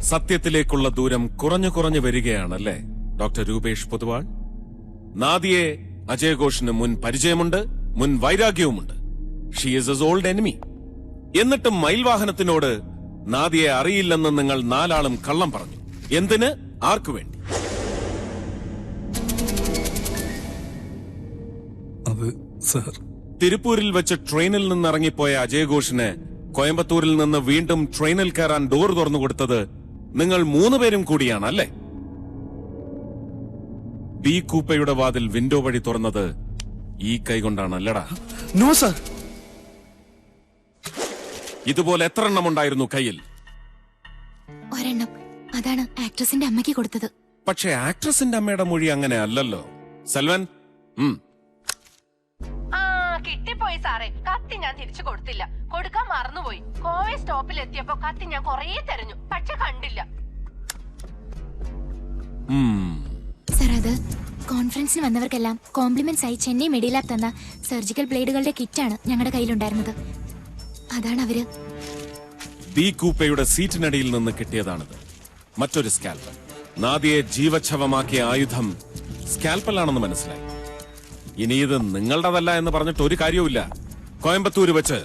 സത്യത്തിലേക്കുള്ള ദൂരം കുറഞ്ഞു വരികയാണല്ലേ ഡോക്ടർ രൂപേഷ് പൊതുവാൾ? നാദിയെ അജയ് ഘോഷിന് മുൻ പരിചയമുണ്ട്, മുൻ വൈരാഗ്യവുമുണ്ട്. She is his old enemy. എന്നിട്ടും മയിൽവാഹനത്തിനോട് നാദിയെ അറിയില്ലെന്ന് നിങ്ങൾ നാലാളും കള്ളം പറഞ്ഞു. എന്തിന്? ആർക്കു വേണ്ടി? തിരുപ്പൂരിൽ വെച്ച് ട്രെയിനിൽ നിന്ന് ഇറങ്ങിപ്പോയ അജയ് ഘോഷിന് കോയമ്പത്തൂരിൽ നിന്ന് വീണ്ടും ട്രെയിനിൽ കയറാൻ ഡോർ തുറന്നു കൊടുത്തത് നിങ്ങൾ 3 പേരും കൂടിയാണ് അല്ലേ? ബി കൂപ്പയുടെ വാതിൽ വിൻഡോ വഴി തുറന്നത് ഈ കൈകൊണ്ടാണല്ലടാ? No sir. ഇതുപോലെ എത്ര എണ്ണം ഉണ്ടായിരുന്നു കയ്യിൽ? ഒരെണ്ണം. അതാണ് ആക്ട്രസിന്റെ അമ്മയ്ക്ക് കൊടുത്തത്. പക്ഷെ ആക്ട്രസിന്റെ അമ്മയുടെ മൊഴി അങ്ങനെ അല്ലല്ലോ. സെൽവൻ, കിട്ടിപ്പോയി സാറേ. കത്തി ഞാൻ തിരിച്ചു കൊടുത്തില്ല, കൊടുക്കാൻ മറന്നുപോയി. കോവേ സ്റ്റോപ്പിൽ എത്തിയപ്പോ കത്തി ഞാൻ കൊറേ തെരഞ്ഞു, പക്ഷെ കണ്ടില്ല. സർ, അത് കോൺഫറൻസിന് വന്നവർക്കെല്ലാം കോംപ്ലിമെന്റ്സ് ആയി ചെന്നൈ മെഡിലാബ് തന്ന സർജിക്കൽ ബ്ലേഡുകളുടെ കിറ്റാണ് ഞങ്ങളുടെ കയ്യിലുണ്ടായിരുന്നത്. അതാണ് അവര് ബി കൂപ്പയുടെ സീറ്റിനടിയിൽ നിന്ന് കിട്ടിയതാണിത്. മറ്റൊരു സ്കാൽപ്പൽ. നാദിയെ ജീവച്ഛവമാക്കിയ ആയുധം സ്കാൽപ്പലാണെന്ന് മനസ്സിലായി. ഇനി ഇത് നിങ്ങളുടേതല്ല എന്ന് പറഞ്ഞിട്ട് ഒരു കാര്യവുമില്ല. കോയമ്പത്തൂര് വെച്ച്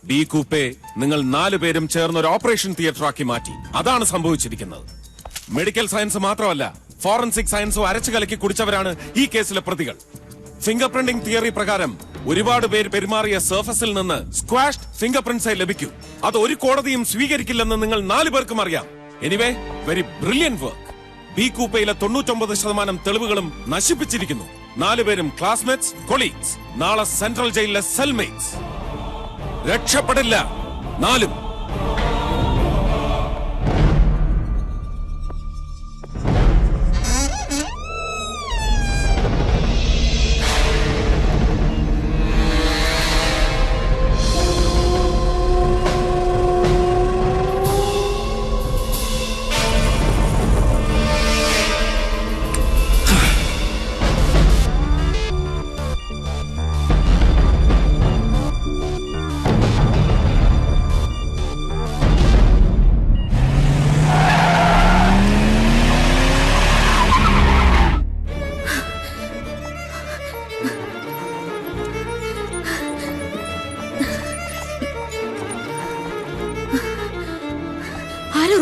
ബി കൂപ്പെ നിങ്ങൾ 4 പേരും ചേർന്ന് ഒരു ഓപ്പറേഷൻ തിയേറ്ററാക്കി മാറ്റി. അതാണ് സംഭവിച്ചിരിക്കുന്നത്. മെഡിക്കൽ സയൻസ് മാത്രമല്ല, ഫോറൻസിക് സയൻസും അരച്ചു കലക്കി കുടിച്ചവരാണ് ഈ കേസിലെ പ്രതികൾ. ഫിംഗർ പ്രിന്റിംഗ് തിയറി പ്രകാരം ഒരുപാട് പേര് പെരുമാറിയ സർഫസിൽ നിന്ന് സ്ക്വാഷ്ഡ് ഫിംഗർ പ്രിന്റ്സേ ലഭിക്കൂ. അത് ഒരു കോടതിയും സ്വീകരിക്കില്ലെന്ന് നിങ്ങൾ 4 പേർക്കും അറിയാം. Anyway, very brilliant work. B കൂപ്പയിലെ 99% തെളിവുകളും നശിപ്പിച്ചിരിക്കുന്നു. 4 പേരും ക്ലാസ്മേറ്റ്സ്, കൊളീഗ്സ്. നാളെ സെൻട്രൽ ജയിലിലെ സെൽമേറ്റ്സ്. രക്ഷപ്പെടില്ല 4.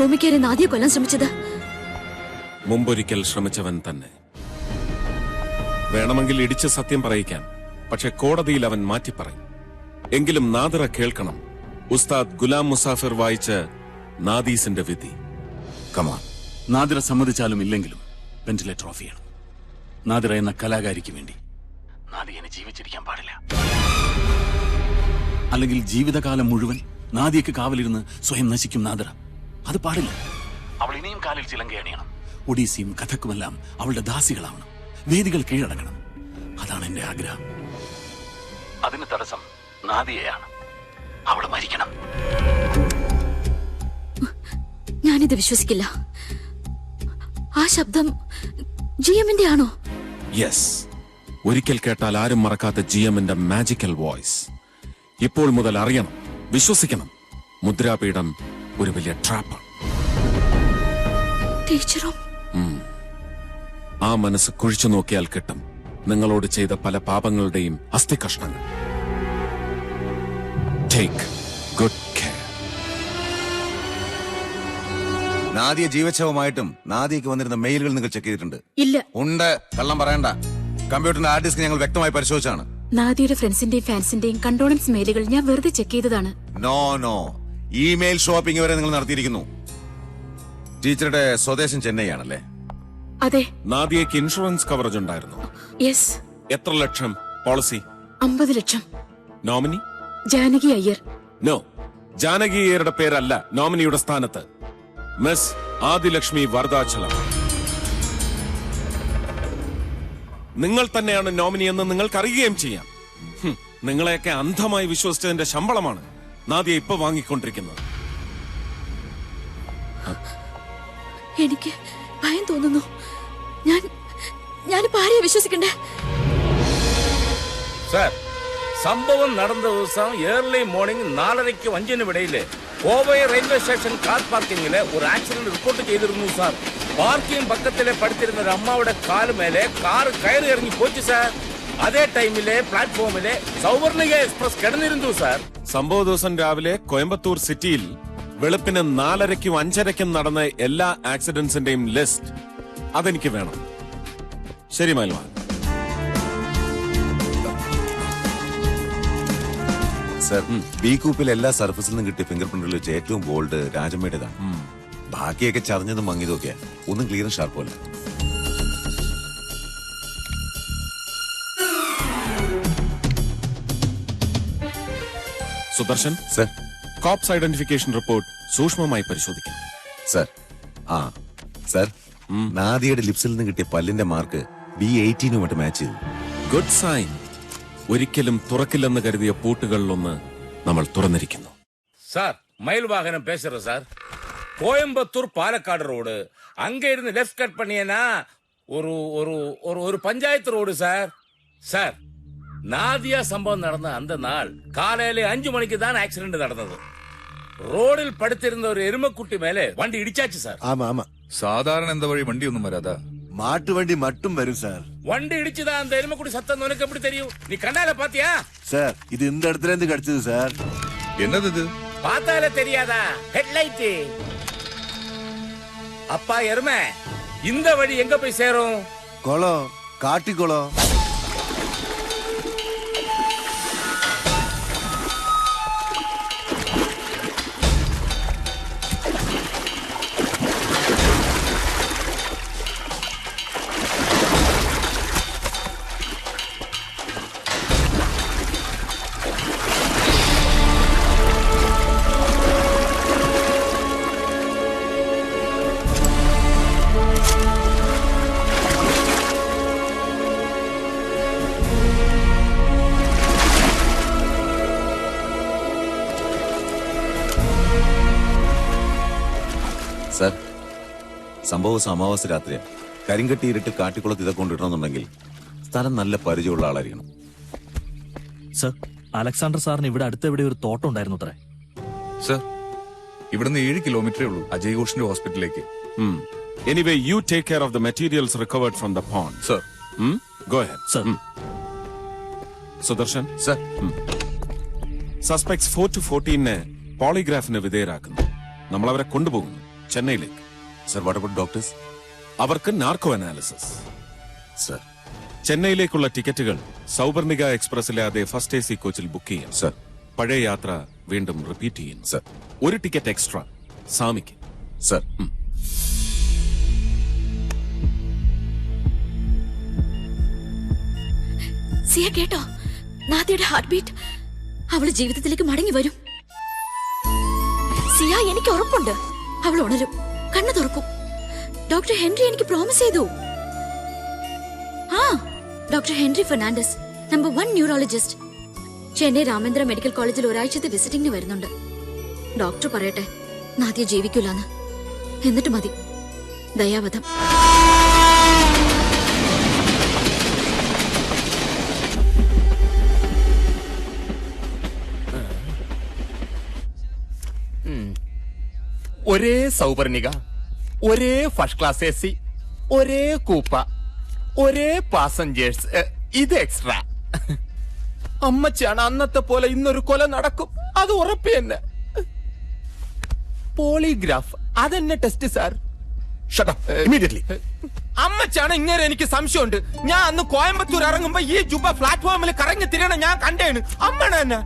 റൂമിക്കേറി നാദിയെ കൊല്ലാൻ ശ്രമിച്ചത്? മുമ്പൊരിക്കൽ ശ്രമിച്ചവൻ തന്നെ. വേണമെങ്കിൽ ഇടിച്ച് സത്യം പറയിക്കാം, പക്ഷെ കോടതിയിൽ അവൻ മാറ്റി പറയും. എങ്കിലും നാദിറ കേൾക്കണം. ഉസ്താദ് ഗുലാം മുസാഫിർ വായിച്ച നാദീസിന്റെ വിധി. കമാൻ. നാദിറ സമ്മതിച്ചാലും ഇല്ലെങ്കിലും വെന്റിലേറ്റർ ഓഫ് ചെയ്യണം. നാദിറ എന്ന കലാകാരിക്ക് വേണ്ടി നാദിയെ ജീവിച്ചിരിക്കാൻ പാടില്ല. അല്ലെങ്കിൽ ജീവിതകാലം മുഴുവൻ നാദിയക്ക് കാവലിരുന്ന് സ്വയം നശിക്കും നാദിറ. അത് പാടില്ല. അവൾ ഇനിയും കാലിൽ ചിലങ്ക അണിയണം. ഒഡീസിയും കഥക്കുമെല്ലാം അവളുടെ ദാസികളാവണം. വേദികൾ കീഴടക്കണം. അതാണ് എന്റെ ആഗ്രഹം. അതിന് തടസ്സം നാദിയയാണ്. അവൾ മരിക്കണം. ഞാനിത് വിശ്വസിക്കില്ല. ആ ശബ്ദം ജിഎമ്മിന്റെ ആണോ? യെസ്. ഒരിക്കൽ കേട്ടാൽ ആരും മറക്കാത്ത ജിഎമ്മിന്റെ മാജിക്കൽ വോയിസ്. ഇപ്പോൾ മുതൽ അറിയണം, വിശ്വസിക്കണം. മുദ്രാപീഠം ഒരു വലിയ ട്രാപ്പാണ്. ആ മനസ്സ് കുഴിച്ചു നോക്കിയാൽ കിട്ടും നിങ്ങളോട് ചെയ്ത പല പാപങ്ങളുടെയും അസ്ഥികഷ്ണങ്ങൾ. Take good care. നാദിയ ജീവച്ഛവമായിട്ടും നാദിയക്ക് വന്നിരുന്ന മെയിലുകൾ നിങ്ങൾ ചെക്ക് ചെയ്തിട്ടുണ്ട്? ഇല്ല. ഉണ്ട്. കള്ളം പറയണ്ട. കമ്പ്യൂട്ടറിന്റെ ഹാർഡ് ഡിസ്ക് ഞങ്ങൾ വ്യക്തമായി പരിശോധിച്ചാണ്. നാദിയുടെ ഫ്രണ്ട്സിന്റെയും ഫാൻസിന്റെയും കണ്ടോളൻസ് മെയിലുകൾ ഞാൻ വെറുതെ ചെക്ക് ചെയ്തതാണ്. നോ. ഇമെയിൽ ഷോപ്പിംഗ് വരെ നിങ്ങൾ നടത്തിയിരിക്കുന്നു. ടീച്ചറുടെ സ്വദേശം ചെന്നൈ ആണല്ലേ? അതെ. നാദിയക്ക് ഇൻഷുറൻസ് കവറേജ് ഉണ്ടായിരുന്നു? യെസ്. എത്ര ലക്ഷം പോളിസി? 50 ലക്ഷം. നോമിനി? ജാനകി അയ്യർ. നോ, ജാനകി അയ്യരുടെ പേരല്ല നോമിനിയുടെ സ്ഥാനത്ത്. മിസ് ആദിലക്ഷ്മി വരദാചലം. നിങ്ങൾ തന്നെയാണ് നോമിനി എന്ന് നിങ്ങൾക്ക് അറിയുകയും ചെയ്യാം. നിങ്ങളെയൊക്കെ അന്ധമായി വിശ്വസിച്ചതിന്റെ ശമ്പളമാണ് നാദിയ ഇപ്പൊ വാങ്ങിക്കൊണ്ടിരിക്കുന്നത്. എനിക്ക് ഭയം തോന്നുന്നു. ഞാനിപ്പോ ആരെയാ വിശ്വസിക്കണ്ടേ? സാർ, സംഭവം നടന്ന ദിവസം ഏർലി മോർണിംഗ് 4:30-5 ഇടയില് കോവൈ റെയിൽവേ സ്റ്റേഷൻ കാർ പാർക്കിങ്ങില് ഒരു ആക്സിഡന്റ് റിപ്പോർട്ട് ചെയ്തിരുന്നു സാർ. പാർക്കിംഗ് പക്കത്തിലെ പടുത്തിരുന്ന ഒരു അമ്മയുടെ കാലുമേലെ കാർ കയറി ഇറങ്ങി പോച്ചു സാർ. അതേ ടൈമിലെ പ്ലാറ്റ്ഫോമിലെ സൗവർണിക എക്സ്പ്രസ് കിടന്നിരുന്നു സാർ. സംഭവ ദിവസം രാവിലെ കോയമ്പത്തൂർ സിറ്റിയിൽ വെളുപ്പിന് 4:30ക്കും 5:30ക്കും നടന്ന എല്ലാ ആക്സിഡന്റ്സിന്റെയും ലിസ്റ്റ് അതെനിക്ക് വേണം. ശരി മൈൽവാൻ. സർ, ബി കൂപ്പിൽ എല്ലാ സർഫസിൽ നിന്നും കിട്ടിയ ഫിംഗർ പ്രിന്റുകൾ വെച്ച് ഏറ്റവും ബോൾഡ് രാജമ്മയുടേതാണ്. ബാക്കിയൊക്കെ ചതഞ്ഞതും മങ്ങിയതും ഒക്കെയാ. ഒന്നും ക്ലിയറും ഷാർപ്പും അല്ല. Sudarshan, sir. Corpse identification report സൂക്ഷ്മമായി പരിശോധിക്കണം. സർ. സർ, നാദിയുടെ ലിപ്സിൽ നിന്ന് കിട്ടിയ പല്ലിന്റെ മാർക്ക് B18 മാച്ച് ചെയ്തു. Good sign. ഒരിക്കലും തുറക്കില്ലെന്ന് കരുതിയ പൂട്ടുകളിലൊന്ന് നമ്മൾ തുറന്നിരിക്കുന്നു. சார் மயில் வாகனம் பேசுறேன் சார். கோயம்புத்தூர் பாலக்காடு ரோடு அங்க இருந்து லெஃப்ட் கட் பண்ணியனா ஒரு ஒரு ஒரு ஒரு panchayat road sir. Sir, Nadia சம்பவம் நடந்த அந்த நாள் காலையில 5 மணிக்கு தான் ஆக்சிடென்ட் நடந்தது. ரோഡിൽ படுத்திருந்த ஒரு எருமக்குட்டி மேலே வண்டி இடிச்சாச்சு சார். ஆமா ஆமா. സാധാരണ എന്താ വഴി വണ്ടി ഒന്നും വരാതാ? மாட்டு வண்டி மட்டும் வரும் சார். வண்டி இடிச்சுதான் அந்த எருமக்குட்டி சத்தம் உனக்கு எப்படி தெரியும்? நீ கண்ணால பாத்தியா? சார், இது இந்த இடத்துல இருந்து கிடைச்சது சார். എന്നത് ഇത്? பார்த்தாலே தெரியாதா? ஹெட்லைட். அப்பா எருமை, இந்த வழி எங்க போய் சேரும்? குளம், காட்டு குளம். സർ, സംഭവം അമാവാസി രാത്രിയാണ്. കരിങ്കട്ടി ഇരുട്ടിൽ കാട്ടിക്കുളത്ത് ഇതൊക്കെ കൊണ്ടിടണമെന്നുണ്ടെങ്കിൽ സ്ഥലം നല്ല പരിചയമുള്ള ആളായിരിക്കണം. സർ, അലക്സാണ്ടർ സാറിന് ഇവിടെ അടുത്ത് എവിടെ ഒരു തോട്ടം ഉണ്ടായിരുന്നു അത്രേ. സർ, ഇവിടുന്ന് 7 കിലോമീറ്ററേ ഉള്ളൂ അജയ് ഘോഷിന്റെ ഹോസ്പിറ്റലിലേക്ക്. Anyway you take care of the materials recovered from the pond. Sir. Go head. Sir. Sudarshan, sir. Suspects 4 to 14 പോളിഗ്രാഫിന് വിധേയരാക്കുന്നു. നമ്മൾ അവരെ കൊണ്ടുപോകുന്നു ചെന്നൈയിലേക്ക്. Sir, what about doctors? അവർക്ക് നാർക്കോ അനാലിസിസ്. സർ. ചെന്നൈയിലേക്കുള്ള ടിക്കറ്റുകൾ സൗവർണിക എക്സ്പ്രസിലെ അതേ ഫസ്റ്റ് AC കോച്ചിൽ ബുക്ക് ചെയ്യാം. സർ. പഴയ യാത്ര വീണ്ടും റിപ്പീറ്റ് ചെയ്യുന്നു. സർ. ഒരു ടിക്കറ്റ് എക്സ്ട്രാ സാമിക്ക്. സർ. സിയ കേട്ടോ, നാദിയുടെ ഹാർട്ട് ബീറ്റ്. അവള് ജീവിതത്തിലേക്ക് മടങ്ങി വരും. സിയ, എനിക്ക് ഉറപ്പുണ്ട് അവൾ ഉണരും, കണ്ണു തുറക്കും. ഡോക്ടർ ഹെൻറി എനിക്ക് പ്രോമിസ് ചെയ്തു. Doctor Henry Fernandez, number 1 neurologist, Chennai Ramendra medical കോളേജിൽ ഒരാഴ്ചത്തെ വിസിറ്റിംഗിന് വരുന്നുണ്ട്. ഡോക്ടർ പറയട്ടെ നാദിയ ജീവിക്കൂലെന്ന്. എന്നിട്ട് മതി ദയാവധം. ഒരേ സൗവർണിക, ഒരേ ഫസ്റ്റ് ക്ലാസ് AC, ഒരേ കൂപ്പ, ഒരേ പാസഞ്ചേഴ്സ്, ഇത് എക്സ്ട്രാ. അമ്മച്ചാണ് അന്നത്തെ പോലെ ഇന്നൊരു കൊല നടക്കും, അത് ഉറപ്പ് തന്നെ. പോളിഗ്രാഫ് അതെന്നെ ടെസ്റ്റ് സാർ. അമ്മച്ചാണ് ഇങ്ങനെ എനിക്ക് സംശയമുണ്ട്. ഞാൻ അന്ന് കോയമ്പത്തൂർ ഇറങ്ങുമ്പോ ഈ ജുബ പ്ലാറ്റ്ഫോമിൽ കറങ്ങി തിരിയണ ഞാൻ കണ്ടേണ്. അമ്മണ തന്നെ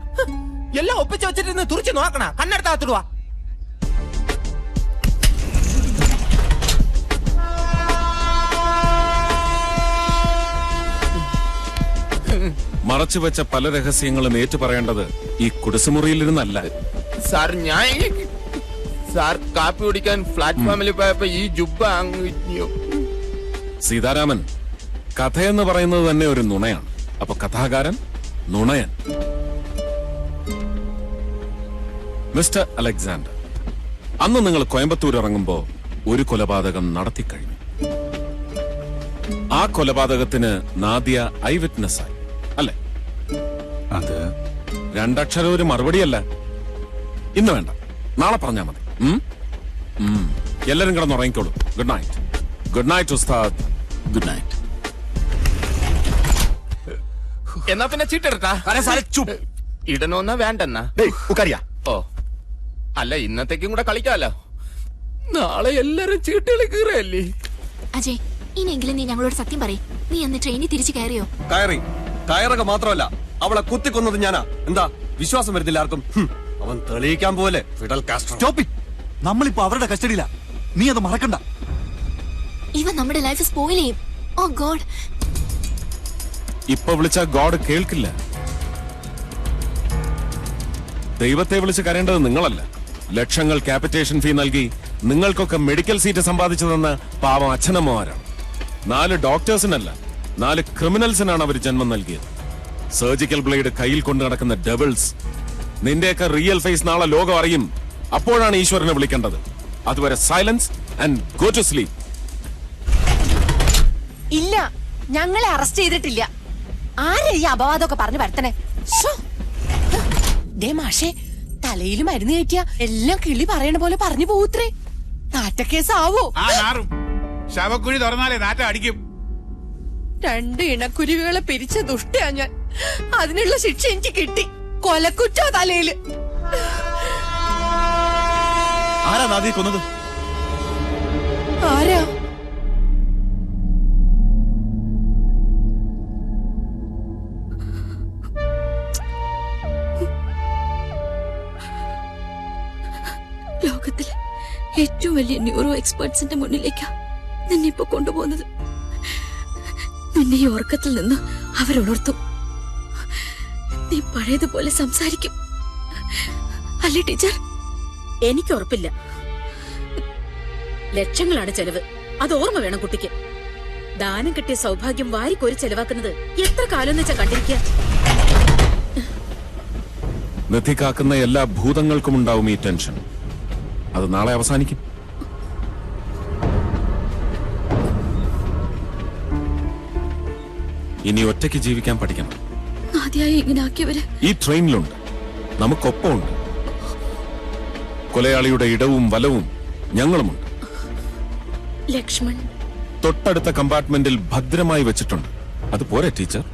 എല്ലാം ഒപ്പിച്ച് വെച്ചിട്ട് തുറിച്ച് നോക്കണ, കണ്ണെടുത്താത്തുടുവാ. മറച്ചുവെച്ച പല രഹസ്യങ്ങളും ഏറ്റുപറയേണ്ടത് ഈ കുടിസുമുറിയിലിരുന്നല്ല. സാർ, ഞാൻ സാർ കാപ്പി കുടിക്കാൻ പ്ലാറ്റ്ഫോമിൽ പോയപ്പോ ഈ ജുബ്ബ സീതാരാമൻ, കഥയെന്ന് പറയുന്നത് തന്നെ ഒരു നുണയാണ്. അപ്പൊ കഥാകാരൻ നുണയൻ. മിസ്റ്റർ അലക്സാണ്ടർ, അന്ന് നിങ്ങൾ കോയമ്പത്തൂർ ഇറങ്ങുമ്പോ ഒരു കൊലപാതകം നടത്തിക്കഴിഞ്ഞു. ആ കൊലപാതകത്തിന് നാദിയ ഐ വിറ്റ്നസ് ആയി, അല്ലേ? അത് 2 അക്ഷരം ഒരു മറുപടിയല്ല. ഇന്ന് വേണ്ട, നാളെ പറഞ്ഞാ മതി. എല്ലാരും കിടന്നുറങ്ങിക്കോളൂ. Good night. ഗുഡ് നൈറ്റ് ഉസ്താദ്. Good night. എന്നാ പിന്നെ ചീട്ടെടുത്താ ഇടണോന്നാ വേണ്ടെന്നാ? ഓ അല്ല, ഇന്നത്തേക്കും കൂടെ കളിക്കാലോ. നാളെ എല്ലാരും ചീട്ടുകളി കീറയല്ലേ. അജയ്, ഇനിയെങ്കിലും നീ ഞങ്ങളോട് സത്യം പറയും. നീ അന്ന് ട്രെയിനിൽ തിരിച്ചു കയറിയോ? കയറൊക്കെ മാത്രമല്ല, അവളെ കുത്തിക്കൊന്നത് ഞാനാ. എന്താ വിശ്വാസം വരുന്നില്ല ആർക്കും? അവൻ തെളിയിക്കാൻ പോലെ ഫിഡൽ കാസ്ട്രോ. നമ്മളിപ്പോ അവരുടെ കസ്റ്റഡിയിലാ. നീ അത് മറക്കണ്ട. ഇവ നമ്മുടെ ലൈഫ് സ്പോയിൽ ചെയ്യും. ഓ ഗോഡ്. ഇപ്പൊ വിളിച്ച ഗോഡ് കേൾക്കില്ല. ദൈവത്തെ വിളിച്ച് കരയേണ്ടത് നിങ്ങളല്ല. ലക്ഷങ്ങൾ ക്യാപിറ്റേഷൻ ഫീ നൽകി നിങ്ങൾക്കൊക്കെ മെഡിക്കൽ സീറ്റ് സമ്പാദിച്ചു തന്ന പാവം അച്ഛനമ്മമാരാണ്. 4 ഡോക്ടേഴ്സിനല്ല, 4 ക്രിമിനൽസിനാണ് അവർ ജന്മം നൽകിയത്. സർജിക്കൽ ബ്ലേഡ് കയ്യിൽ കൊണ്ടു നടക്കുന്ന ഡെവിൾസ്. നിന്റെയൊക്കെ റിയൽ ഫേസ് നാളെ ലോകം അറിയും. അപ്പോഴാണ് ഈശ്വരനെ വിളിക്കേണ്ടത്. അതുവരെ silence and go to sleep. ഇല്ല, ഞങ്ങളെ അറസ്റ്റ് ചെയ്തിട്ടില്ല. ആരെ ഈ അപവാദമൊക്കെ പറഞ്ഞു വരുത്തണേ? ദേ മാഷേ, തലയിൽ മരുന്ന് കയറ്റിയ എല്ലാം കിളി പറയണ പോലെ പറഞ്ഞു പോത്രേ. നാറ്റക്കേസ് ആവോ? ശവക്കുഴി തുറന്നാലേ നാറ്റ അടിക്കും. 2 ഇണക്കുരുവികളെ പിരിച്ച ദുഷ്ടയാ ഞാൻ. അതിനുള്ള ശിക്ഷ എനിക്ക് കിട്ടി. കൊലക്കുറ്റ തലയില്. ആരാ നാദിയെ കൊന്നത്? ആരാ? ലോകത്തിലെ ഏറ്റവും വലിയ ന്യൂറോ എക്സ്പേർട്സിന്റെ മുന്നിലേക്കാ നിന്നെ ഇപ്പൊ കൊണ്ടുപോകുന്നത്. നിന്നെ ഈ ഉറക്കത്തിൽ നിന്ന് അവരുണർത്തും. നീ പഴയതുപോലെ സംസാരിക്കും അല്ലേ ടീച്ചർ? എനിക്ക് ഉറപ്പില്ല. ലക്ഷങ്ങളാണ് ചെലവ്. അത് ഓർമ്മ വേണം കുട്ടിക്ക്. ദാനം കിട്ടിയ സൗഭാഗ്യം വാരിക്കോരി ചെലവാക്കുന്നത് എത്ര കാലം വെച്ചാ കണ്ടിരിക്കുക. നിധി കാക്കുന്ന എല്ലാ ഭൂതങ്ങൾക്കും ഉണ്ടാവും ഈ ടെൻഷൻ. അത് നാളെ അവസാനിക്കും. ഇനി ഒറ്റയ്ക്ക് ജീവിക്കാൻ പഠിക്കണം. ഈ ട്രെയിനിലുണ്ട്, നമുക്കൊപ്പമുണ്ട്. കൊലയാളിയുടെ ഇടവും വലവും ഞങ്ങളുമുണ്ട്. ലക്ഷ്മൺ തൊട്ടടുത്ത കമ്പാർട്ട്മെന്റിൽ ഭദ്രമായി വെച്ചിട്ടുണ്ട്. അത് പോരെ ടീച്ചർ?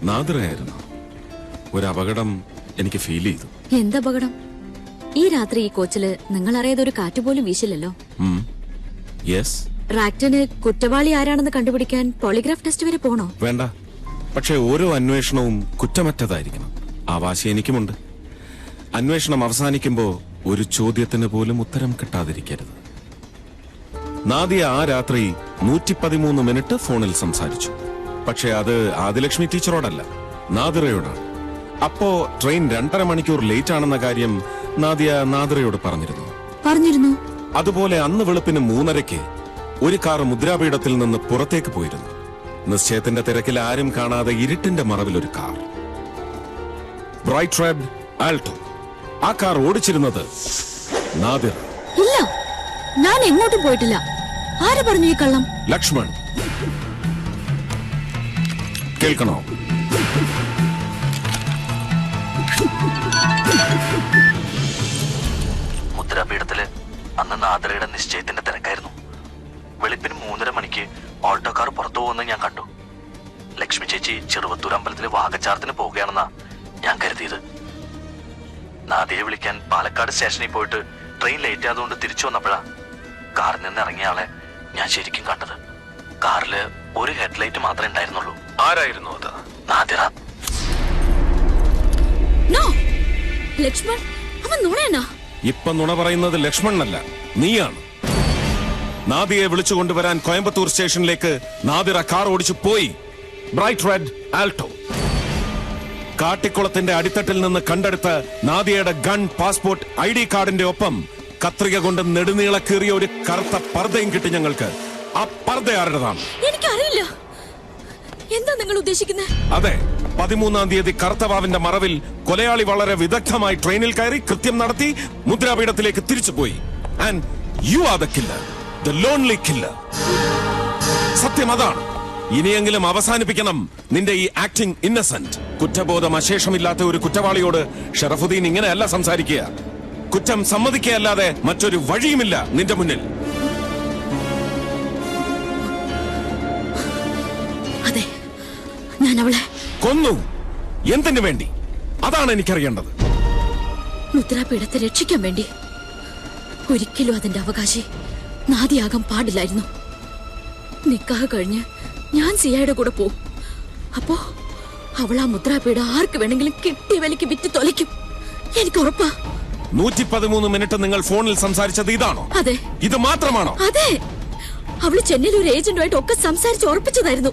നാദിറയായിരുന്നു. ഒരു അപകടം എനിക്ക് ഫീൽ ചെയ്തു. എന്തപകടം? ഈ രാത്രി ഈ കോച്ചില് നിങ്ങൾ അറിയാതെ ഒരു കാറ്റുപോലും വീശില്ലല്ലോ. യെസ്. റാക്ടന് കുറ്റവാളി ആരാണെന്ന് കണ്ടുപിടിക്കാൻ പോളിഗ്രാഫ് ടെസ്റ്റ് വരെ പോണോ? വേണ്ട. പക്ഷെ ഓരോ അന്വേഷണവും കുറ്റമറ്റതായിരിക്കണം. ആ വാശി എനിക്കുമുണ്ട്. അന്വേഷണം അവസാനിക്കുമ്പോ ഒരു ചോദ്യത്തിന് പോലും ഉത്തരം കിട്ടാതിരിക്കരുത്. നാദിയ ആ രാത്രി 113 മിനിറ്റ് ഫോണിൽ സംസാരിച്ചു. പക്ഷെ അത് ആദിലക്ഷ്മി ടീച്ചറോടല്ല, നാദിറയോടാണ്. അപ്പോ ട്രെയിൻ 2.5 മണിക്കൂർ ലേറ്റ് ആണെന്ന കാര്യം നാദിയ നാദിറയോട് പറഞ്ഞിരുന്നു. അതുപോലെ അന്ന് വെളുപ്പിന് 3:30 ഒരു കാർ മുദ്രാപീഠത്തിൽ നിന്ന് പുറത്തേക്ക് പോയിരുന്നു. നിശ്ചയത്തിന്റെ തിരക്കിൽ ആരും കാണാതെ ഇരുട്ടിന്റെ മറവിൽ ഒരു കാർ, ബ്രൈറ്റ് റെഡ് ആൾട്ടോ. ആ കാർ ഓടിച്ചിരുന്നത് നാദിറ. ഇല്ല, ഞാൻ എങ്ങോട്ടും പോയിട്ടില്ല. ആര് പറഞ്ഞു ഈ കള്ളം? ലക്ഷ്മൺ, കേൾക്കണോ? മുദ്രാപീഠത്തില് അന്ന് നാദിറയുടെ നിശ്ചയത്തിന്റെ തിരക്കായിരുന്നു. വെളുപ്പിന് 3:30 മണിക്ക് ഓൾട്ടോ കാർ പുറത്തു പോകുന്നത് ഞാൻ കണ്ടു. ലക്ഷ്മി ചേച്ചി ചെറുവത്തൂർ അമ്പലത്തിലെ വാകച്ചാർത്തിന് പോവുകയാണെന്നാ ഞാൻ കരുതിയത്. നാദിയെ വിളിക്കാൻ പാലക്കാട് സ്റ്റേഷനിൽ പോയിട്ട് ട്രെയിൻ ലേറ്റ് ആയതുകൊണ്ട് തിരിച്ചു വന്നപ്പോഴാ കാറിൽ നിന്ന് ഇറങ്ങിയ ആളെ ഞാൻ ശരിക്കും കണ്ടത്. കാറില് ഒരു ഹെഡ്ലൈറ്റ് മാത്രമേ ഉണ്ടായിരുന്നുള്ളൂ. ആരായിരുന്നു അത്? നാദിറ. ലക്ഷ്മൺ, അവൻ നുണയനാ. ഇപ്പൊ നുണ പറയുന്നത് ലക്ഷ്മണനല്ല, നീയാണ്. നാദിയെ വിളിച്ചു കൊണ്ടുവരാൻ കോയമ്പത്തൂർ സ്റ്റേഷനിലേക്ക് നാദിറ കാർ ഓടിച്ചു പോയി. Bright red Alto. കാട്ടിക്കുളത്തിന്റെ അടിത്തട്ടിൽ നിന്ന് കണ്ടെടുത്ത നാദിയയുടെ ഗൺ, പാസ്പോർട്ട്, ID കാർഡിന്റെ ഒപ്പം കത്രിക കൊണ്ട് നെടുനീള കീറിയ ഒരു കറുത്ത പർദ്ദയും കിട്ടി ഞങ്ങൾക്ക്. ആ പർദ്ദ ആരുടേതാണ്? എനിക്കറിയില്ല. എന്താ നിങ്ങൾ ഉദ്ദേശിക്കുന്നത്? അതെ, 13-ാം തീയതി കറുത്തവാവിന്റെ മറവിൽ കൊലയാളി വളരെ വിദഗ്ധമായി ട്രെയിനിൽ കയറി കൃത്യം നടത്തി മുദ്രാപീഠത്തിലേക്ക് തിരിച്ചുപോയി. And you are the killer, the lonely killer. സത്യം അതാണ്. ഇനിയെങ്കിലും അവസാനിപ്പിക്കണം നിന്റെ ഈ ആക്ടിംഗ് ഇന്നസെന്റ്. കുറ്റബോധം അശേഷമില്ലാത്ത ഒരു കുറ്റവാളിയോട് ഷറഫുദ്ദീൻ ഇങ്ങനെയല്ല സംസാരിക്കുക. കുറ്റം സമ്മതിക്കുകയല്ലാതെ മറ്റൊരു വഴിയുമില്ല നിന്റെ മുന്നിൽ. അതെ, ഞാൻ അവളെ കൊന്നു. എന്തിനു വേണ്ടി? അതാണ് എനിക്കറിയേണ്ടത്. മുദ്രാപീഠത്തെ രക്ഷിക്കാൻ വേണ്ടി. ഒരിക്കലും അതിന്റെ അവകാശി നാദിയാകാൻ പാടില്ലായിരുന്നു. നിക്കാഹ് കഴിഞ്ഞ് ഞാൻ സിയയുടെ കൂടെ പോവും. അപ്പോ അവൾ ആ മുദ്രാപീഠം ആർക്ക് വേണമെങ്കിലും കിട്ടിയ വിലക്ക് വിറ്റ് തൊലയ്ക്കും. എനിക്ക് ഉറപ്പാ. 113 മിനിറ്റ് നിങ്ങൾ ഫോണിൽ സംസാരിച്ചത് ഇതാണോ? അതെ. ഇത് മാത്രമാണോ? അതെ. അവള് ചെന്നൈയിൽ ഒരു ഏജന്റുമായിട്ട് ഒക്കെ സംസാരിച്ച് ഉറപ്പിച്ചതായിരുന്നു.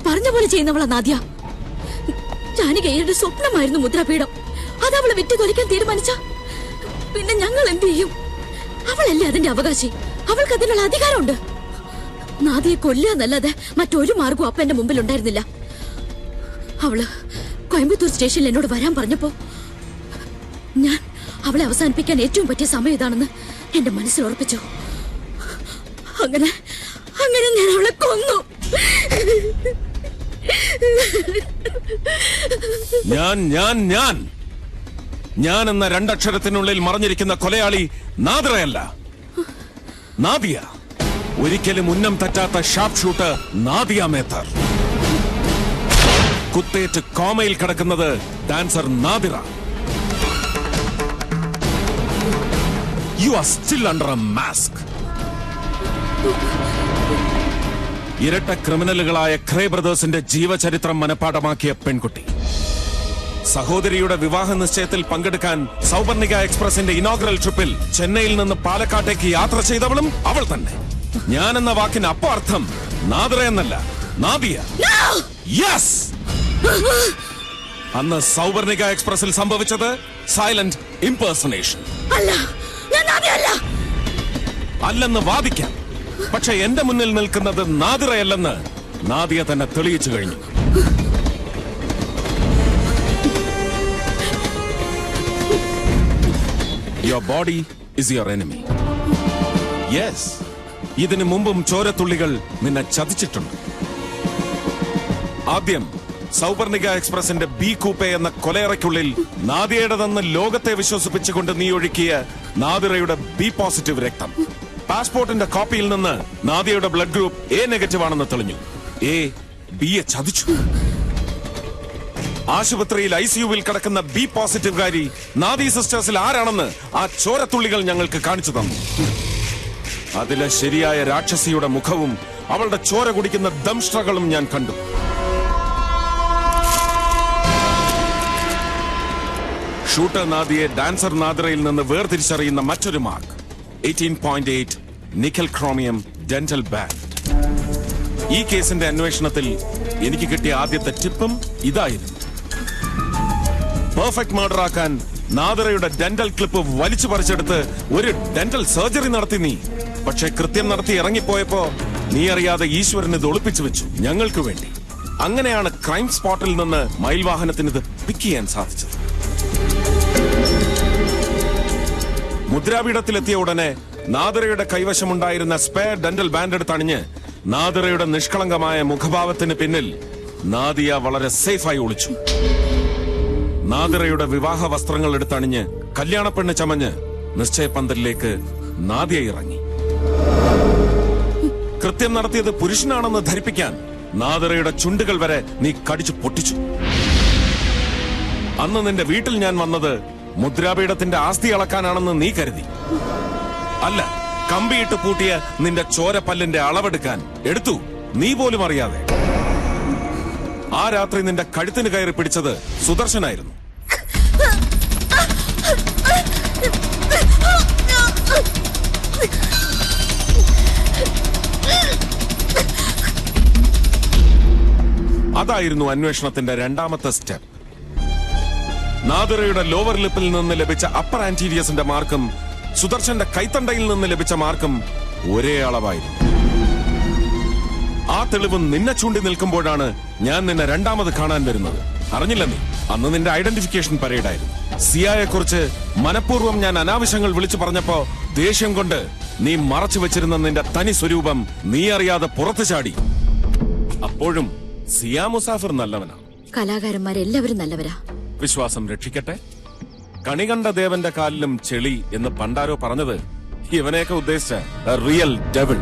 പറഞ്ഞ പോലെ ചെയ്യുന്നവളാ നാദിയ. ജാനകിയുടെ സ്വപ്നമായിരുന്നു മുദ്രാപീഠം. അത് അവള് വിറ്റ് തൊലിക്കാൻ തീരുമാനിച്ച പിന്നെ ഞങ്ങൾ എന്ത് ചെയ്യും? അവളല്ലേ അതിന്റെ അവകാശി. അവൾക്ക് അതിനുള്ള അധികാരമുണ്ട്. നാദിയെ കൊല്ലുക എന്നല്ലാതെ മറ്റൊരു മാർഗവും അപ്പ എന്റെ മുമ്പിൽ ഉണ്ടായിരുന്നില്ല. അവള് കോയമ്പത്തൂർ സ്റ്റേഷനിൽ എന്നോട് വരാൻ പറഞ്ഞപ്പോ ഞാൻ അവളെ അവസാനിപ്പിക്കാൻ ഏറ്റവും പറ്റിയ സമയം ഇതാണെന്ന് എന്റെ മനസ്സിൽ ഉറപ്പിച്ചു. അങ്ങനെ ഞാൻ അവളെ കൊന്നു. ഞാൻ എന്ന രണ്ടക്ഷരത്തിനുള്ളിൽ മറഞ്ഞിരിക്കുന്ന കൊലയാളി നാദിറയല്ല, നാദിയ. ഒരിക്കലും ഉന്നം തെറ്റാത്ത ഷാർപ്പ് ഷൂട്ടർ നാദിയ മേത്തർ. കുത്തേറ്റ് കോമയിൽ കിടക്കുന്നത് dancer Nadira. You are still under A mask. ഇരട്ട ക്രിമിനലുകളായ ഖ്രേ ബ്രദേഴ്സിന്റെ ജീവചരിത്രം മനഃപ്പാഠമാക്കിയ പെൺകുട്ടി. സഹോദരിയുടെ വിവാഹ നിശ്ചയത്തിൽ പങ്കെടുക്കാൻ സൗപർണിക എക്സ്പ്രസിന്റെ ഇനോഗ്രൽ ട്രിപ്പിൽ ചെന്നൈയിൽ നിന്ന് പാലക്കാട്ടേക്ക് യാത്ര ചെയ്തവളും അവൾ തന്നെ. ഞാൻ എന്ന വാക്കിന് അപ്പോ അർത്ഥം നാദിറ എന്നല്ല, നാദിയ. യെസ്. അന്ന് സൗപർണിക എക്സ്പ്രസിൽ സംഭവിച്ചത് സൈലന്റ് ഇംപേഴ്സണേഷൻ. അല്ലെന്ന് വാദിക്കാം. പക്ഷെ എന്റെ മുന്നിൽ നിൽക്കുന്നത് നാദിറയല്ലെന്ന് നാദിയ തന്നെ തെളിയിച്ചു കഴിഞ്ഞു. Your body is your enemy. Yes. ഇതിനു മുമ്പും ചോരത്തുള്ളികൾ നിന്നെ ചതിച്ചിട്ടുണ്ട്. ആദ്യം സൗപർണിക എക്സ്പ്രസിന്റെ ബി കൂപ്പെ എന്ന കൊലയറയ്ക്കുള്ളിൽ നാദിയയുടെതെന്ന് ലോകത്തെ വിശ്വസിപ്പിച്ചുകൊണ്ട് നീ ഒഴുക്കിയ നാദിറയുടെ ബി പോസിറ്റീവ് രക്തം. പാസ്പോർട്ടിന്റെ കോപ്പിയിൽ നിന്ന് നാദിയയുടെ ബ്ലഡ് ഗ്രൂപ്പ് എ നെഗറ്റീവ് ആണെന്ന് തെളിഞ്ഞു. എ ബിയെ ചതിച്ചു. ആശുപത്രിയിൽ ICUവിൽ കിടക്കുന്ന ബി പോസിറ്റീവുകാരി നാദി സിസ്റ്റേഴ്സിൽ ആരാണെന്ന് ആ ചോരത്തുള്ളികൾ ഞങ്ങൾക്ക് കാണിച്ചു തന്നു. അതിലെ ശരിയായ രാക്ഷസിയുടെ മുഖവും അവളുടെ ചോര കുടിക്കുന്ന ദംഷ്ട്രകളും ഞാൻ കണ്ടു. ഷൂട്ടർ നാദിയെ ഡാൻസർ നാദിറയിൽ നിന്ന് വേർതിരിച്ചറിയുന്ന മറ്റൊരു mark 18.8 nickel chromium dental band. ഈ കേസിന്റെ അന്വേഷണത്തിൽ എനിക്ക് കിട്ടിയ ആദ്യത്തെ ടിപ്പും ഇതായിരുന്നു. പെർഫെക്റ്റ് മർഡർ ആക്കാൻ നാദിറയുടെ ഡെന്റൽ ക്ലിപ്പ് വലിച്ചു പറിച്ചെടുത്ത് ഒരു ഡെന്റൽ സർജറി നടത്തി നീ. പക്ഷെ കൃത്യം നടത്തി ഇറങ്ങിപ്പോയപ്പോ നീ അറിയാതെ ഈശ്വരൻ ഇത് ഒളിപ്പിച്ചു വെച്ചു ഞങ്ങൾക്ക് വേണ്ടി. അങ്ങനെയാണ് ക്രൈം സ്പോട്ടിൽ നിന്ന് മയിൽ വാഹനത്തിന് ഇത് പിക്ക് ചെയ്യാൻ സാധിച്ചത്. മുദ്രാപീഠത്തിലെത്തിയ ഉടനെ നാദിറയുടെ കൈവശമുണ്ടായിരുന്ന സ്പെയർ ഡെന്റൽ ബാൻഡ് എടുത്തണിഞ്ഞ് നാദിറയുടെ നിഷ്കളങ്കമായ മുഖഭാവത്തിന് പിന്നിൽ നാദിയ വളരെ സേഫായി ഒളിച്ചു. നാദിറയുടെ വിവാഹ വസ്ത്രങ്ങൾ എടുത്തണിഞ്ഞ് കല്യാണപ്പെണ്ണ് ചമഞ്ഞ് നിശ്ചയപന്തലിലേക്ക് നാദിയ ഇറങ്ങി. കൃത്യം നടത്തിയത് പുരുഷനാണെന്ന് ധരിപ്പിക്കാൻ നാദിറയുടെ ചുണ്ടുകൾ വരെ നീ കടിച്ചു പൊട്ടിച്ചു. അന്ന് നിന്റെ വീട്ടിൽ ഞാൻ വന്നത് മുദ്രാപീഠത്തിന്റെ ആസ്തി അളക്കാനാണെന്ന് നീ കരുതി. അല്ല, കമ്പിയിട്ട് പൂട്ടിയ നിന്റെ ചോരപ്പല്ലിന്റെ അളവെടുക്കാൻ എടുത്തു, നീ പോലും അറിയാതെ. ആ രാത്രി നിന്റെ കഴുത്തിന് കയറി പിടിച്ചത് സുദർശനായിരുന്നു. അതായിരുന്നു അന്വേഷണത്തിന്റെ രണ്ടാമത്തെ സ്റ്റെപ്പ്. നാദിറയുടെ ലോവർ ലിപ്പിൽ നിന്ന് ലഭിച്ച അപ്പർ ആന്റീരിയസിന്റെ മാർക്കും സുദർശന്റെ കൈത്തണ്ടയിൽ നിന്ന് ലഭിച്ച മാർക്കും ഒരേ അളവായിരുന്നു. ആ തെളിവ് നിന്നെ ചൂണ്ടി നിൽക്കുമ്പോഴാണ് ഞാൻ നിന്നെ രണ്ടാമത് കാണാൻ വരുന്നത്. അറിഞ്ഞില്ല നീ? അന്ന് നിന്റെ ഐഡന്റിഫിക്കേഷൻ പരേഡായിരുന്നു. സിയായെ കുറിച്ച് മനഃപൂർവ്വം ഞാൻ അനാവശ്യങ്ങൾ വിളിച്ചു പറഞ്ഞപ്പോ ദേഷ്യം കൊണ്ട് നീ മറച്ചു വെച്ചിരുന്ന നിന്റെ തനി സ്വരൂപം നീ അറിയാതെ പുറത്തു ചാടി. അപ്പോഴും സിയ മുസാഫിർ നല്ലവനാണ്. കലാകാരന്മാരെല്ലാവരും നല്ലവരാ. വിശ്വാസം രക്ഷിക്കട്ടെ. കണി കണ്ട ദേവന്റെ കാലിലും ചെളി എന്ന് പണ്ടാരോ പറഞ്ഞത് ഇവനെയൊക്കെ ഉദ്ദേശിച്ച റിയൽ ഡെവിൾ.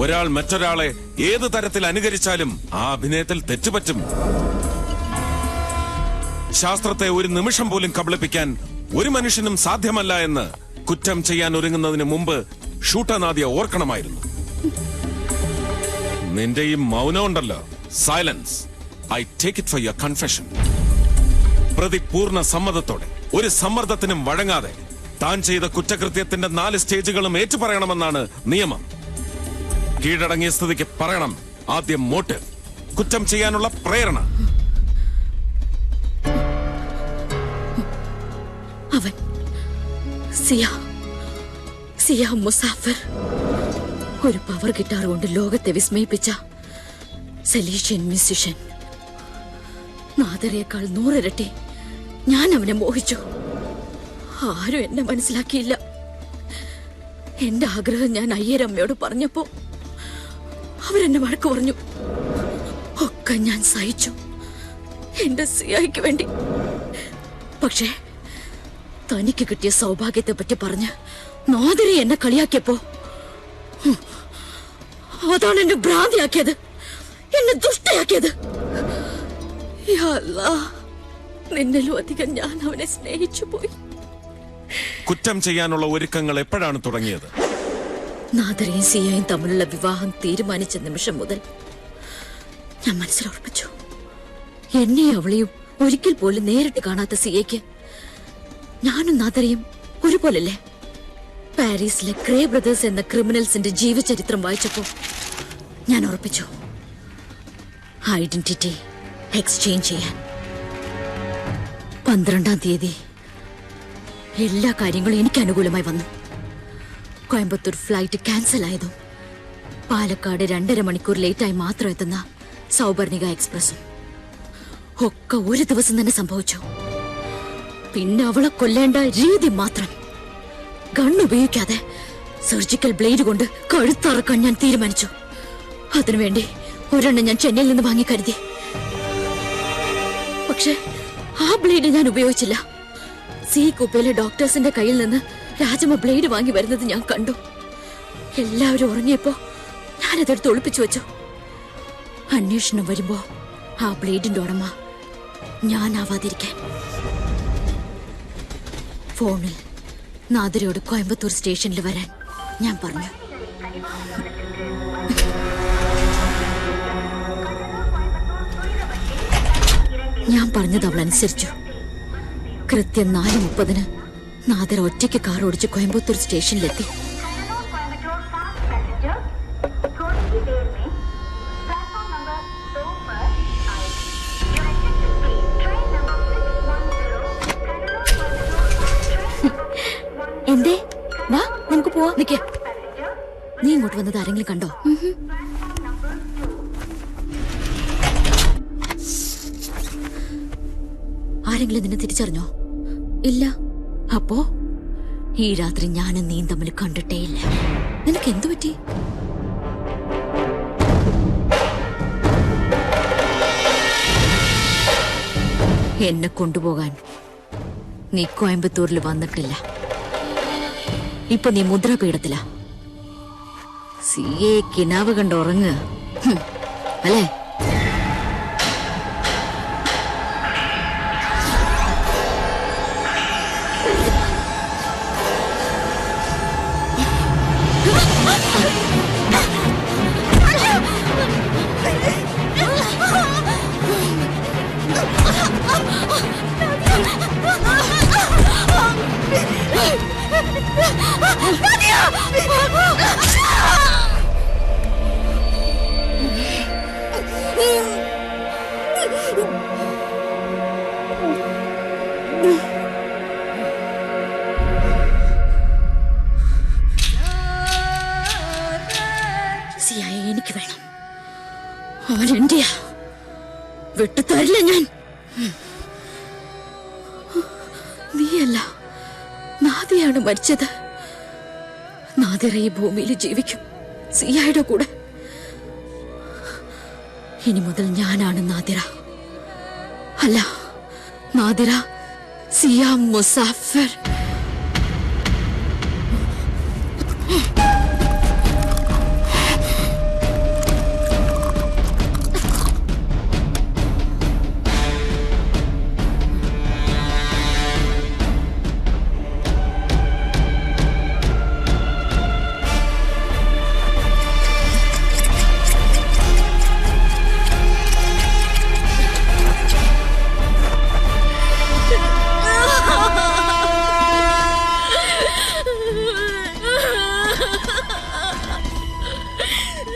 ഒരാൾ മറ്റൊരാളെ ഏത് തരത്തിൽ അനുകരിച്ചാലും ആ അഭിനയത്തിൽ തെറ്റുപറ്റും. ശാസ്ത്രത്തെ ഒരു നിമിഷം പോലും കബളിപ്പിക്കാൻ ഒരു മനുഷ്യനും സാധ്യമല്ല എന്ന് കുറ്റം ചെയ്യാൻ ഒരുങ്ങുന്നതിന് മുമ്പ് ഷൂട്ടനാദിയ ഓർക്കണമായിരുന്നു. നിന്റെ ഈ മൗനം ഉണ്ടല്ലോ, silence, I take it for your confession. പ്രതി പൂർണ്ണ സമ്മതത്തോടെ, ഒരു സമ്മർദ്ദത്തിനും വഴങ്ങാതെ താൻ ചെയ്ത കുറ്റകൃത്യത്തിന്റെ 4 സ്റ്റേജുകളും ഏറ്റുപറയണമെന്നാണ് നിയമം. കീഴടങ്ങിയ സ്ഥിതിക്ക് പറയണം. ആദ്യം മോട്ടീവ്, കുറ്റം ചെയ്യാനുള്ള പ്രേരണ. അവൻ സിയ മുസാഫിർ, ഒരു പവർ ഗിറ്റാർ കൊണ്ട് ലോകത്തെ വിസ്മയിപ്പിച്ച സെലീഷ്യൻ മ്യൂസിഷ്യൻ. നാദരയേക്കാൾ 100 ഇരട്ടി ഞാൻ അവനെ മോഹിച്ചു. ആരും എന്നെ മനസ്സിലാക്കിയില്ല. എന്റെ ആഗ്രഹം ഞാൻ അയ്യരമ്മയോട് പറഞ്ഞപ്പോ അവരെന്നെ വഴക്ക് പറഞ്ഞു. ഒക്കെ ഞാൻ സഹിച്ചു, എന്റെ സിയായിക്ക് വേണ്ടി. പക്ഷേ തനിക്ക് കിട്ടിയ സൗഭാഗ്യത്തെ പറ്റി പറഞ്ഞ് നാദിരി എന്നെ കളിയാക്കിയപ്പോ അതാണ് എന്നെ ഭ്രാന്തിയാക്കിയത്, എന്നെ ദുഷ്ടയാക്കിയത്. യാ അല്ലാഹ്, നിന്നിലും അധികം ഞാൻ അവനെ സ്നേഹിച്ചു പോയി. കുറ്റം ചെയ്യാനുള്ള ഒരുക്കങ്ങൾ എപ്പോഴാണ് തുടങ്ങിയത്? നാദരയും സിയയും തമ്മിലുള്ള വിവാഹം തീരുമാനിച്ച നിമിഷം മുതൽ ഞാൻ മനസ്സിലുറപ്പിച്ചു, എന്നെയും അവളെയും ഒരിക്കൽ പോലും നേരിട്ട് കാണാത്ത സിയയ്ക്ക് ഞാനും നാദരയും ഒരുപോലല്ലേ. പാരീസിലെ ക്രേ ബ്രദേഴ്സ് എന്ന ക്രിമിനൽസിന്റെ ജീവചരിത്രം വായിച്ചപ്പോ ഞാൻ ഉറപ്പിച്ചു, ഐഡന്റിറ്റി എക്സ്ചേഞ്ച് ചെയ്യാൻ. 12-ാം തീയതി എല്ലാ കാര്യങ്ങളും എനിക്ക് അനുകൂലമായി വന്നു. കോയമ്പത്തൂർ ഫ്ലൈറ്റ് ക്യാൻസൽ ആയതും പാലക്കാട് 2.5 മണിക്കൂർ ലേറ്റായി മാത്രം എത്തുന്ന സൗപർണിക എക്സ്പ്രസും ഒക്കെ ഒരു ദിവസം തന്നെ സംഭവിച്ചു. പിന്നെ അവളെ കൊല്ലേണ്ട രീതി മാത്രം, ഗണ്ണുപയോഗിക്കാതെ സർജിക്കൽ ബ്ലേഡ് കൊണ്ട് കഴുത്തറക്കാൻ ഞാൻ തീരുമാനിച്ചു. അതിനുവേണ്ടി ഒരെണ്ണം ഞാൻ ചെന്നൈയിൽ നിന്ന് വാങ്ങി കരുതി. പക്ഷെ ആ ബ്ലേഡ് ഞാൻ ഉപയോഗിച്ചില്ല. സി കുപ്പയിലെ ഡോക്ടേഴ്സിന്റെ കയ്യിൽ നിന്ന് രാജമ്മ ബ്ലേഡ് വാങ്ങി വരുന്നത് ഞാൻ കണ്ടു. എല്ലാവരും ഉറങ്ങിയപ്പോ ഞാനതെടുത്ത് ഒളിപ്പിച്ചു വെച്ചു. അന്വേഷണം വരുമ്പോ ആ ബ്ലേഡിന്റെ ഉടമ ഞാനാവാതിരിക്കാൻ ഫോണിൽ നാദിരയോട് കോയമ്പത്തൂർ സ്റ്റേഷനിൽ വരാൻ ഞാൻ പറഞ്ഞു. ഞാൻ പറഞ്ഞത് അവൾ അനുസരിച്ചു. കൃത്യം 4:30 നാദിര ഒറ്റയ്ക്ക് കാർ ഓടിച്ച് കോയമ്പത്തൂർ സ്റ്റേഷനിലെത്തി. എന്തേ, വാ നമുക്ക് പോവാ. നിക്ക്, നീ ഇങ്ങോട്ട് വന്നത് ആരെങ്കിലും കണ്ടോ? ആരെങ്കിലും നിന്നെ തിരിച്ചറിഞ്ഞോ? ഇല്ല. അപ്പോ ഈ രാത്രി ഞാനും നീയും തമ്മിൽ കണ്ടിട്ടേയില്ല. നിനക്ക് എന്തു പറ്റി? എന്നെ കൊണ്ടുപോകാൻ നീ കോയമ്പത്തൂരിൽ വന്നിട്ടില്ല. ഇപ്പൊ നീ മുദ്രാപീഠത്തില. സിയെ കിനാവ് കണ്ട് ഉറങ്ങുക അല്ലേ? സിയായെ എനിക്ക് വേണം. അവൻ എന്റെയാ. വിട്ടുതരില്ല ഞാൻ. നീയല്ല, നാദിയാണ് മരിച്ചത്. നാദിറ ഈ ഭൂമിയിൽ ജീവിക്കും സിയായുടെ കൂടെ. ഇനി മുതൽ ഞാനാണ് നാദിറ. അല്ല, നാദിറ സിയ മുസാഫിർ.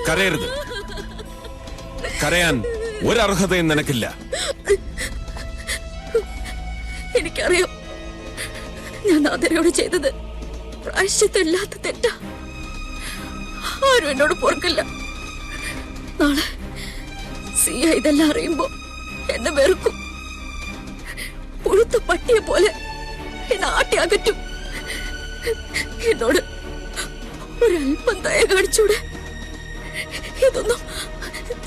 കരയരുത്. കരയാൻ ഒരർഹതയും നിനക്കില്ല. എനിക്കറിയാം ഞാൻ നാദിറയോട് ചെയ്തത് പ്രായശ്ചിത്തമില്ലാത്ത തെറ്റാ. ആരും എന്നോട് പൊറുക്കില്ല. നാളെ സിയ ഇതെല്ലാം അറിയുമ്പോ എന്നെ വെറുക്കും. പുഴുത്ത പട്ടിയെ പോലെ എന്നെ ആട്ടി അകറ്റും. എന്നോട് ഒരല്പം ദയ കാണിച്ചൂടെ? ഇതൊന്നും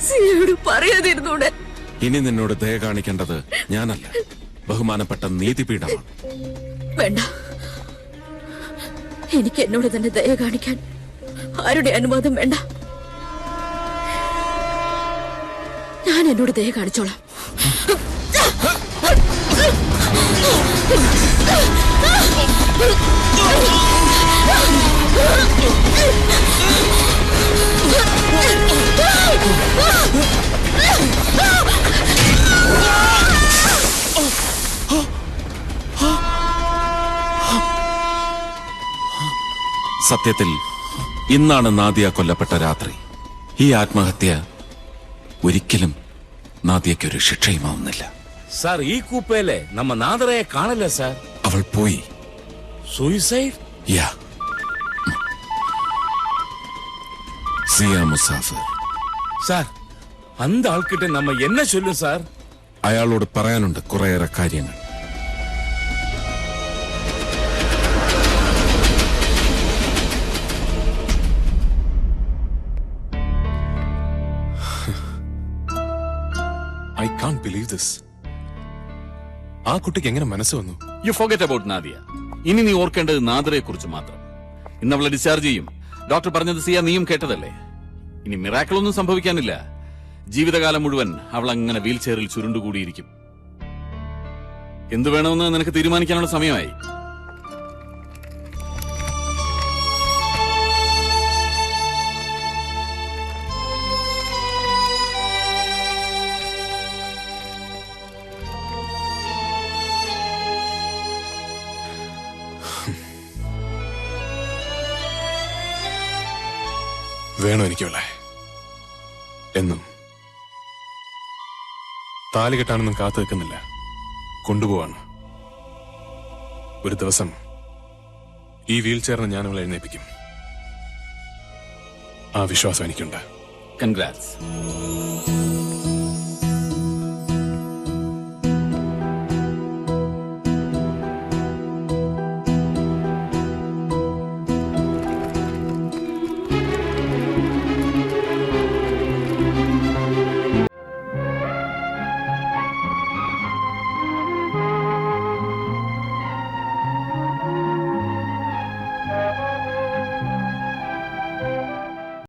സിയയോട് പറയാതിരുന്നൂടെ? ഇനി നിന്നോട് ദയ കാണിക്കേണ്ടത് ഞാനല്ല, ബഹുമാനപ്പെട്ട നീതിപീഠമാണ്. വേണ്ട, എനിക്ക് എന്നോട് തന്നെ ദയ കാണിക്കാൻ ആരുടെ അനുവാദം വേണ്ട. ഞാൻ എന്നോട് ദയ കാണിച്ചോളാം. സത്യത്തിൽ ഇന്നാണ് നാദിയ കൊല്ലപ്പെട്ട രാത്രി. ഈ ആത്മഹത്യ ഒരിക്കലും നാദിയയ്ക്കൊരു ശിക്ഷയുമാവുന്നില്ല. സാർ, ഈ കൂപ്പയിലെ നമ്മ നാദറയെ കാണില്ല സാർ. അവൾ പോയി. സൂയിസൈഡ്? യാ. സിയ മുസാഫിർ. സാർ, அந்த ആൾക്കിட்ட നമ്മ എന്നെ ചൊല്ലും സാർ? അയാളോട് പറയാനുണ്ട് കുറേയേറെ കാര്യങ്ങൾ. I can't believe this. ആ കുട്ടിക്ക് എങ്ങനെ മനസ്സ് വന്നു? U forget about Nadia. ഇനി നീ ഓർക്കേണ്ടത് നാദിറയെ കുറിച്ച് മാത്രം. ഇന്ന് അവളെ ഡിസ്ചാർജ് ചെയ്യും. ഡോക്ടർ പറഞ്ഞത് സിയ നീയും കേട്ടതല്ലേ. ഇനി മിറാക്കിളൊന്നും സംഭവിക്കാനില്ല. ജീവിതകാലം മുഴുവൻ അവൾ അങ്ങനെ വീൽ ചെയറിൽ ചുരുണ്ടുകൂടിയിരിക്കും. എന്തു വേണമെന്ന് നിനക്ക് തീരുമാനിക്കാനുള്ള സമയമായി. വേണോ എനിക്കുള്ളേ? എന്നും താലി കെട്ടാനൊന്നും കാത്തു വെക്കുന്നില്ല, കൊണ്ടുപോവാണ്. ഒരു ദിവസം ഈ വീൽ ചെയറിന് ഞാൻ അവളെ എഴുന്നേപ്പിക്കും. ആ വിശ്വാസം എനിക്കുണ്ട്. കൺഗ്രാറ്റ്സ്.